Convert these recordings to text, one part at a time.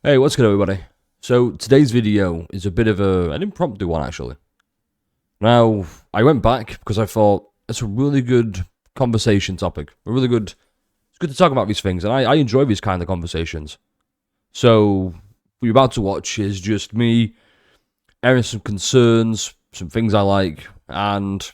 Hey, what's good everybody? So today's video is a bit of an impromptu one actually. Now, I went back because I thought it's a really good conversation topic. It's good to talk about these things, and I enjoy these kind of conversations. So, what you're about to watch is just me airing some concerns, some things I like, and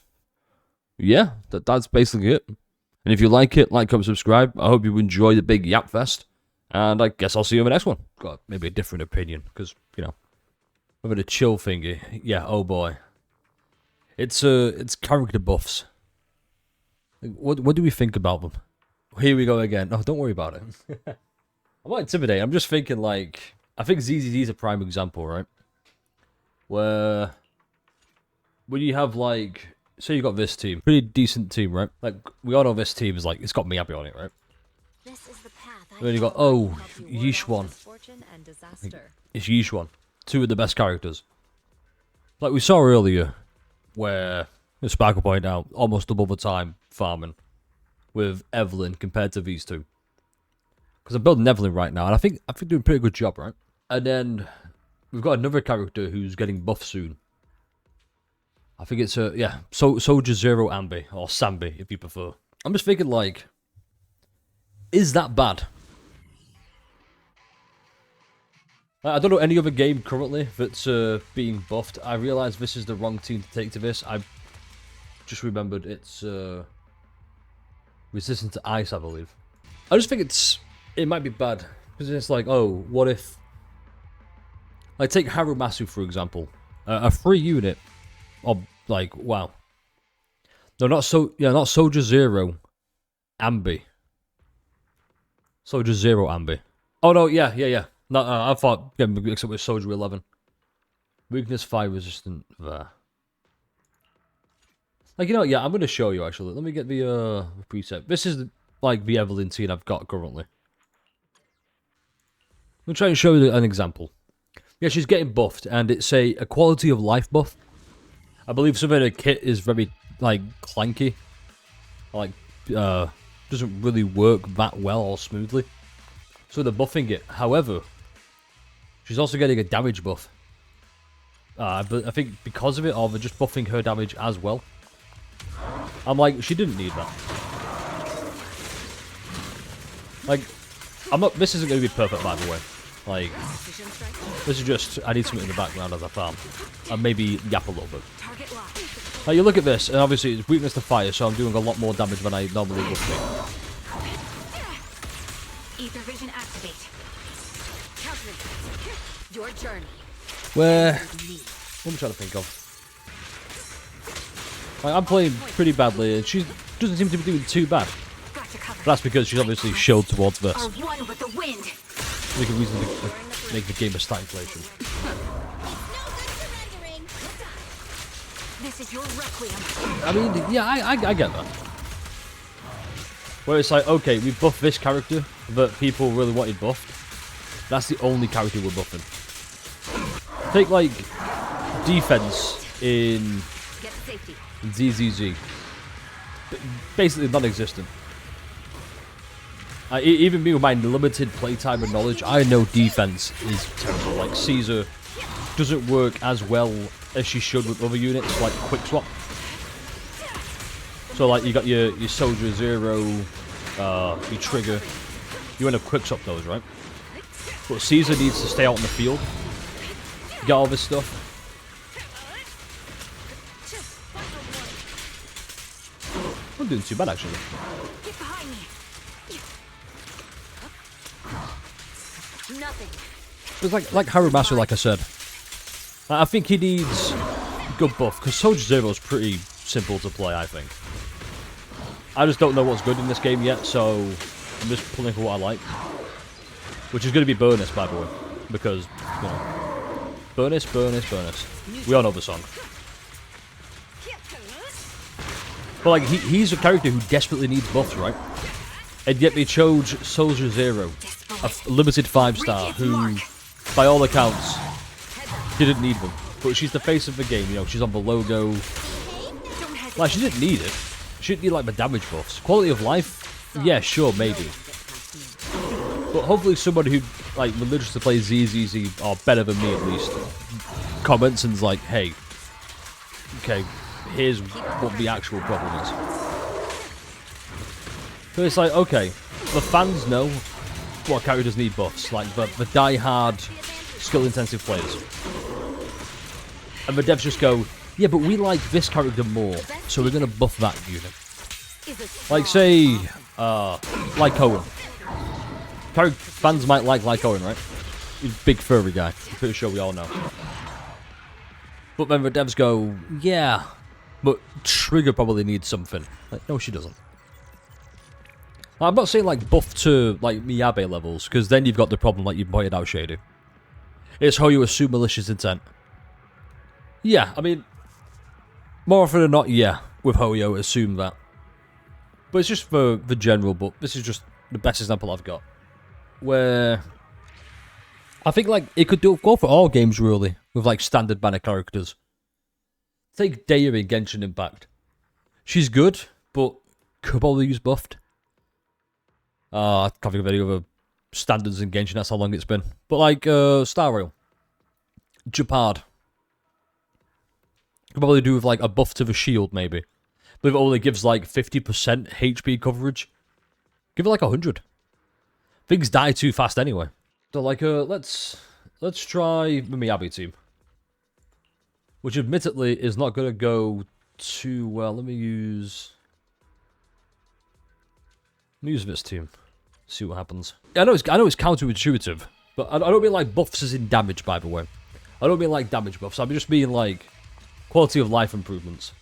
yeah, that's basically it. And if you like it, like, comment, subscribe. I hope you enjoy the big yap fest. And I guess I'll see you in the next one. Got maybe a different opinion, because, a bit of chill thingy. Yeah, oh boy. It's character buffs. What do we think about them? Here we go again. Oh, don't worry about it. I'm not intimidated. I'm just thinking, I think ZZZ is a prime example, right? When you have, say you got this team. Pretty decent team, right? Like, we all know this team is, it's got Miyabi on it, right? This is the path. Then you got, Yeesh one. It's Yeesh one. Two of the best characters. Like we saw earlier, where Sparkle pointed out, almost double the time farming with Evelyn compared to these two. Because I'm building Evelyn right now, and I think doing a pretty good job, right? And then we've got another character who's getting buffed soon. I think it's Soldier Zero Ambi, or Sambi if you prefer. I'm just thinking is that bad? I don't know any other game currently that's being buffed. I realise this is the wrong team to take to this. I just remembered it's resistant to ice, I believe. I just think it might be bad. Because it's what if... take Harumasu, for example. A free unit of, wow. No, not Soldier Zero. Ambi. Soldier Zero Ambi. Oh, no, yeah. No, I thought getting mixed up with Soldier 11. Weakness 5 resistant there. I'm going to show you, actually. Let me get the preset. This is, the Evelyn team I've got currently. I'm going to try and show you an example. Yeah, she's getting buffed, and it's a quality of life buff. I believe some of the kit is very, clanky. Doesn't really work that well or smoothly. So they're buffing it. However, she's also getting a damage buff. But I think because of it, or they're just buffing her damage as well. I'm she didn't need that. This isn't going to be perfect, by the way. This is just, I need something in the background as I farm. And maybe yap a little bit. You look at this, and obviously it's weakness to fire, so I'm doing a lot more damage than I normally would be. Ether vision activate. Your journey. What am I trying to think of? I'm playing pretty badly, and she doesn't seem to be doing too bad. But that's because she's obviously shielded towards this. We can reasonably make the game a stat inflation. This is your requiem. I mean, yeah, I get that. Where it's okay, we buffed this character that people really wanted buffed. That's the only character we're buffing. Take, defense in ZZZ. Basically non-existent. Even me with my limited playtime and knowledge, I know defense is terrible. Caesar doesn't work as well as she should with other units, like quick swap. So you got your Soldier Zero, your Trigger. You want to quick swap those, right? But Caesar needs to stay out in the field, get all this stuff. I'm doing too bad, actually. Get behind me. Nothing. It's like Harumasu, like I said. I think he needs good buff, because Soldier Zero is pretty simple to play, I think. I just don't know what's good in this game yet, so I'm just pulling for what I like. Which is going to be bonus, by the way. Because, bonus. We all know the song. But, he's a character who desperately needs buffs, right? And yet they chose Soldier Zero, a limited 5-star, who, by all accounts, didn't need them. But she's the face of the game, she's on the logo. She didn't need it. She didn't need, the damage buffs. Quality of life? Yeah, sure, maybe. But hopefully somebody who like religiously plays ZZZ or better than me at least, comments and's like, hey, okay, here's what the actual problem is. So it's like, okay, the fans know what characters need buffs, like the die-hard, skill-intensive players. And the devs just go, yeah, but we like this character more, so we're going to buff that unit. Like, say, like Owen. Fans might like Owen, right? He's a big furry guy. I'm pretty sure we all know. But then the devs go, yeah, but Trigger probably needs something. Like, no, she doesn't. I'm not saying, like, buff to, like, Miyabe levels, because then you've got the problem, like you pointed out, Shady. It's how you assume malicious intent. Yeah, I mean, more often than not, yeah, with Hoyo, assume that. But it's just for the general, but this is just the best example I've got. Where I think, like, it could go for all games, really, with, like, standard banner characters. Take Daya in Genshin Impact. She's good, but could probably use buffed. I can't think of any other standards in Genshin, that's how long it's been. But, like, Star Rail. Japard. Could probably do with, like, a buff to the shield, maybe. But if it only gives, like, 50% HP coverage, give it, like, 100. Things die too fast anyway. So, like, let's try the Miyabi team. Which, admittedly, is not going to go too well. Let me use this team. See what happens. I know it's counterintuitive, but I don't mean, like, buffs as in damage, by the way. I don't mean, like, damage buffs. I just mean, like, quality of life improvements.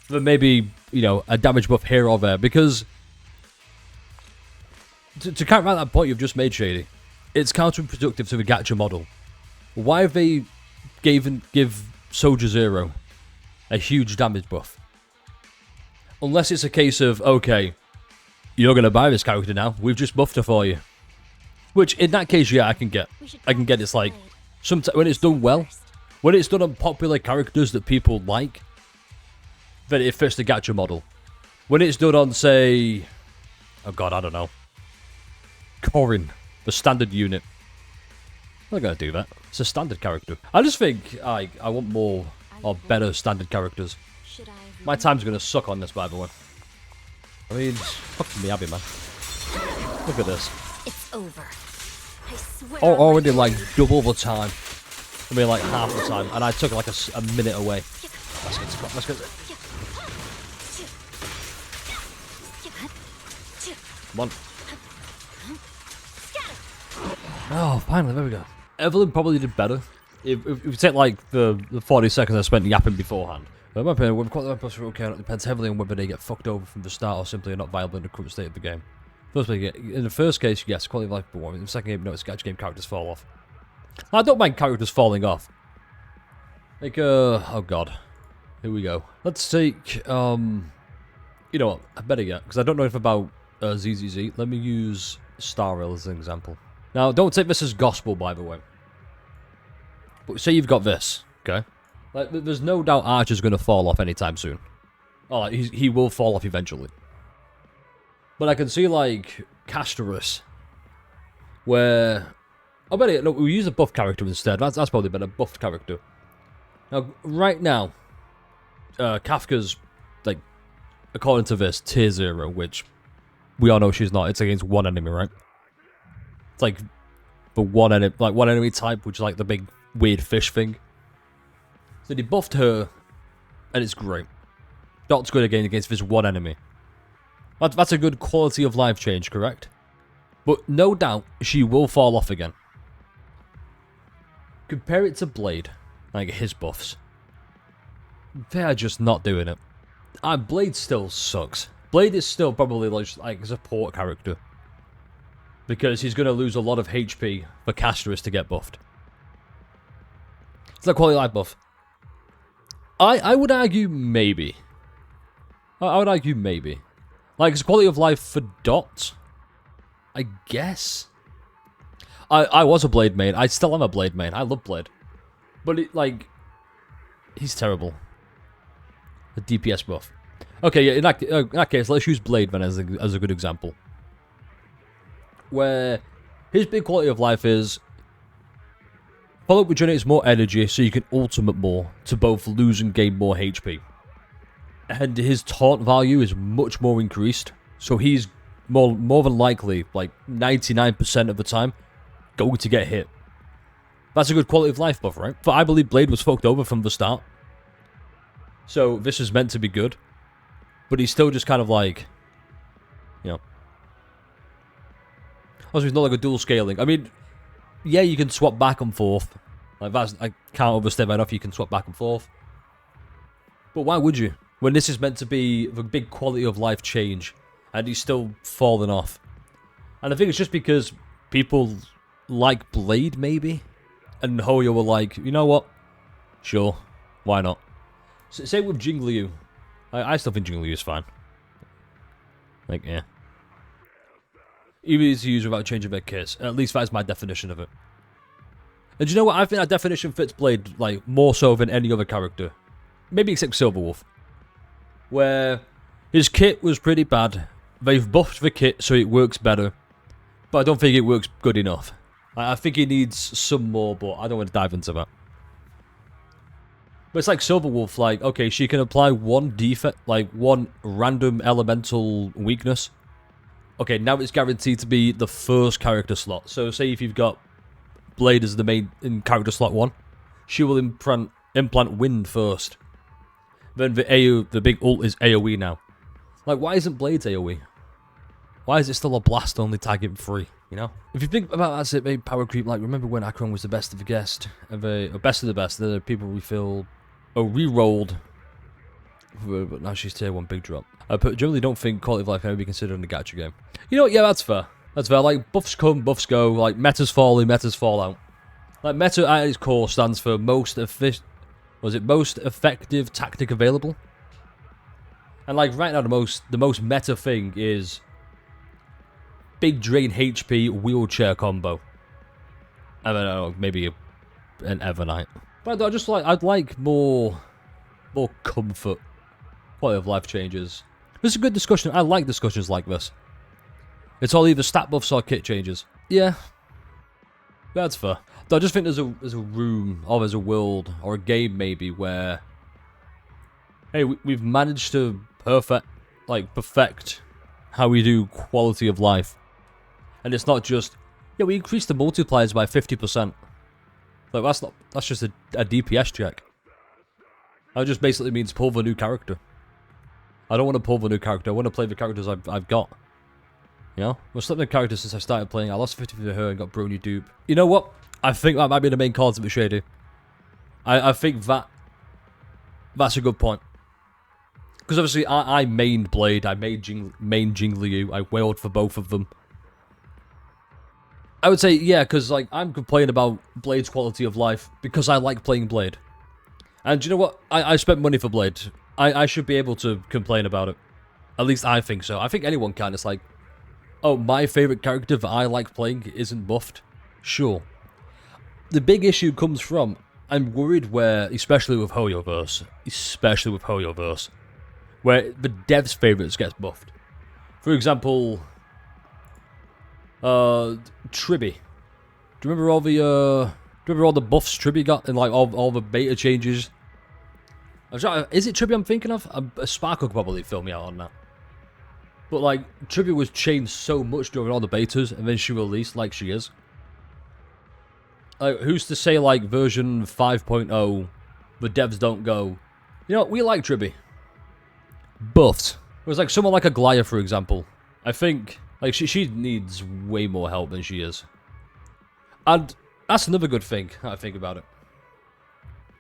But maybe, you know, a damage buff here or there, because to counteract that point you've just made, Shady, it's counterproductive to the gacha model. Why have they give Soldier Zero a huge damage buff? Unless it's a case of, okay, you're going to buy this character now, we've just buffed her for you. Which, in that case, yeah, I can get. It's like, when it's done well, when it's done on popular characters that people like, then it fits the gacha model. When it's done on, say, oh god, I don't know, Corrin, the standard unit, I'm not going to do that. It's a standard character. I just think I want more or better standard characters. My time's going to suck on this, by the way. I mean, fuck Miyabi, man. Look at this. It's over. I swear. Already, like, double the time. I mean, like, half the time. And I took, like, a minute away. Let's get it. Come on. Oh, finally, there we go. Evelyn probably did better. If you take, like, the 40 seconds I spent yapping beforehand. In my opinion, when quality plus okay, it depends heavily on whether they get fucked over from the start or simply are not viable in the current state of the game. In the first case, yes, quality of life, but in the second game, no, it's gacha game characters fall off. I don't mind characters falling off. Like, oh god. Here we go. Let's take, you know what, I better get, because I don't know enough about ZZZ. Let me use Star Rail as an example. Now, don't take this as gospel, by the way. But say you've got this, okay? Like, there's no doubt Archer's going to fall off anytime soon. Oh, like, he will fall off eventually. But I can see, like, Castorus, where... I bet it, no, we'll use a buff character instead. That's probably better, buffed character. Now, right now, Kafka's, like, according to this, tier 0, which we all know she's not. It's against one enemy, right? It's like the one enemy type, which is like the big weird fish thing. So they buffed her, and it's great. Dot's good again against this one enemy. That's a good quality of life change, correct? But no doubt, she will fall off again. Compare it to Blade, like his buffs. They're just not doing it. Blade still sucks. Blade is still probably like a support character. Because he's going to lose a lot of HP for Castorus to get buffed. It's a quality of life buff. I would argue maybe. I would argue maybe. Like, it's quality of life for Dot, I guess. I was a Blade main. I still am a Blade main. I love Blade. But, he's terrible. The DPS buff. Okay, yeah, in that case, let's use Blade then as a good example. where his big quality of life is follow-up regenerates more energy so you can ultimate more to both lose and gain more HP. And his taunt value is much more increased, so he's more than likely, like 99% of the time, going to get hit. That's a good quality of life buff, right? But I believe Blade was fucked over from the start. So this is meant to be good. But he's still just kind of like, you know. Also, he's not like a dual scaling. I mean, yeah, you can swap back and forth. Like that's, I can't overstate that enough. You can swap back and forth. But why would you? When this is meant to be the big quality of life change. And he's still falling off. And I think it's just because people like Blade, maybe? And Hoyo were like, you know what? Sure. Why not? Same with Jingliu. I still think Jingliu is fine. Like, yeah. Easy to use without changing their kits. At least that's my definition of it. And do you know what? I think that definition fits Blade, like, more so than any other character. Maybe except Silverwolf. Where his kit was pretty bad. They've buffed the kit so it works better. But I don't think it works good enough. I think he needs some more, but I don't want to dive into that. But it's like Silverwolf, like, okay, she can apply one defect, like one random elemental weakness. Okay, now it's guaranteed to be the first character slot. So say if you've got Blade as the main in character slot 1, she will implant wind first. Then the big ult is AoE now. Like, why isn't Blade's AoE? Why is it still a blast only target 3, you know? If you think about that's it, maybe power creep, like, remember when Akron was the best of the best, best of the best, the people we feel, re-rolled, but now she's tier 1 big drop. I generally don't think quality of life can ever be considered in a gacha game. You know what, yeah, that's fair. That's fair, like, buffs come, buffs go, like, metas fall in, metas fall out. Like, meta at its core stands for most effective tactic available? And like right now, the most meta thing is big drain HP wheelchair combo. I don't know, maybe an Evernight. But I'd like more comfort, quality of life changes. This is a good discussion. I like discussions like this. It's all either stat buffs or kit changes. Yeah, that's fair. Though I just think there's a room, or there's a world, or a game maybe where, hey, we've managed to perfect how we do quality of life. And it's not just, yeah, we increased the multipliers by 50%. Like, that's just a DPS check. That just basically means pull the new character. I don't want to pull the new character, I want to play the characters I've got. You know? I've slept the characters since I started playing. I lost 50 for her and got Brony dupe. You know what? I think that might be the main cards of it, Shady. I think that's a good point. Because obviously, I mained Blade, I main Jingliu, I wailed for both of them. I would say, yeah, because like I'm complaining about Blade's quality of life because I like playing Blade. And you know what? I spent money for Blade. I should be able to complain about it. At least I think so. I think anyone can. It's like, oh, my favorite character that I like playing isn't buffed. Sure. The big issue comes from, I'm worried where, especially with Hoyoverse, where the devs' favorites gets buffed. For example, Tribby. Do you remember all the buffs Tribby got and like all the beta changes? Is it Tribby I'm thinking of? Sparkle could probably fill me out on that. But like Tribby was changed so much during all the betas, and then she released like she is. Like, who's to say like version 5.0, the devs don't go, you know, we like Tribby. But it was like someone like a Glaya, for example. I think like she needs way more help than she is. And that's another good thing, I think about it.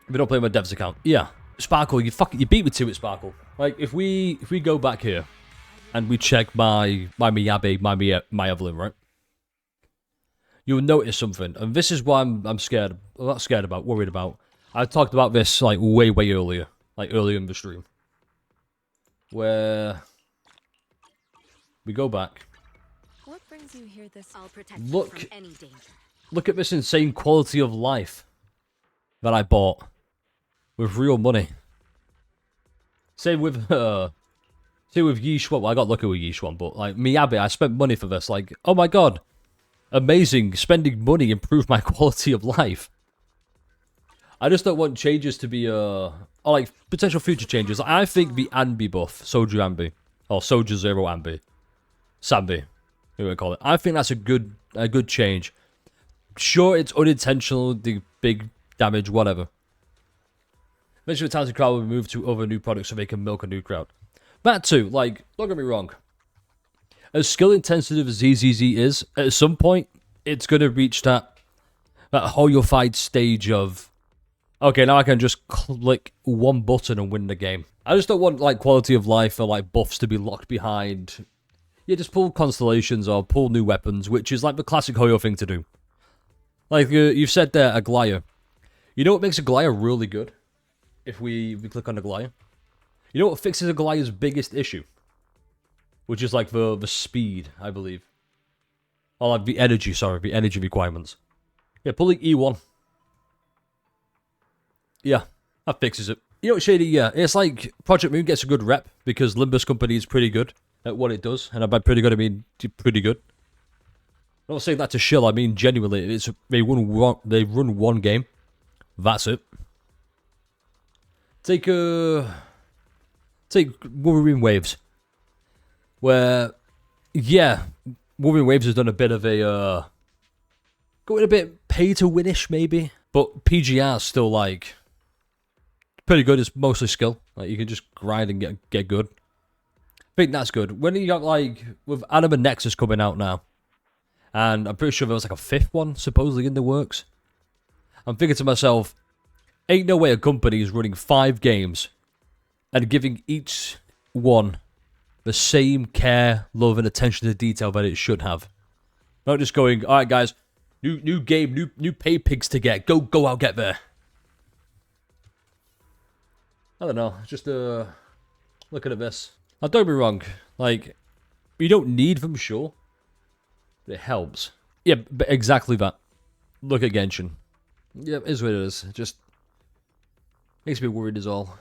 If I don't play my devs account. Yeah. Sparkle, you beat me to it, Sparkle. Like if we go back here and we check my Miyabi, my Evelyn, right? You'll notice something, and this is what I'm scared. I'm not scared about, worried about. I talked about this like way earlier, like earlier in the stream, where we go back. What brings you here this? I'll protect Look, you from any danger. Look at this insane quality of life that I bought with real money. Same with Yi Xuan. Well, I got lucky with Yi Xuan, but like Miyabi, I spent money for this. Like, oh my god, amazing. Spending money improved my quality of life. I just don't want changes to be, or like, potential future changes. I think the Anbi buff, Soju Anbi, or Soju Zero Anbi, Sambi, who we call it. I think that's a good change. Sure, it's unintentional, the big damage, whatever. Eventually, the talented crowd will move to other new products so they can milk a new crowd. That too, like, don't get me wrong. As skill intensive as ZZZ is, at some point, it's going to reach that horrified stage of, okay, now I can just click one button and win the game. I just don't want, like, quality of life or, like, buffs to be locked behind. Yeah, just pull constellations or pull new weapons, which is, like, the classic Hoyo thing to do. Like, you've said there, Aglaya. You know what makes Aglaya really good? If we click on Aglaya. You know what fixes Aglaya's biggest issue? Which is, like, the speed, I believe. Or, like, the energy requirements. Yeah, pulling E1. Yeah, that fixes it. You know what, Shady? Yeah, it's like Project Moon gets a good rep because Limbus Company is pretty good at what it does. And by pretty good, I mean pretty good. I'm not saying that to shill, I mean genuinely. They run one game. That's it. Take Wolverine Waves. Where, yeah, Wolverine Waves has done a bit of a, going a bit pay-to-win-ish, maybe. But PGR is still, like, pretty good. It's mostly skill. Like, you can just grind and get good. I think that's good. When you got, like, with Anima Nexus coming out now, and I'm pretty sure there was, like, a 5th one, supposedly, in the works. I'm thinking to myself, ain't no way a company is running 5 games and giving each one the same care, love, and attention to detail that it should have. Not just going, alright guys, new game, new pay pigs to get. Go out, get there. I don't know, just looking at this. Now don't be wrong, like, you don't need them, sure. But it helps. Yeah, but exactly that. Look at Genshin. Yeah, it is what it is. It just makes me worried is all.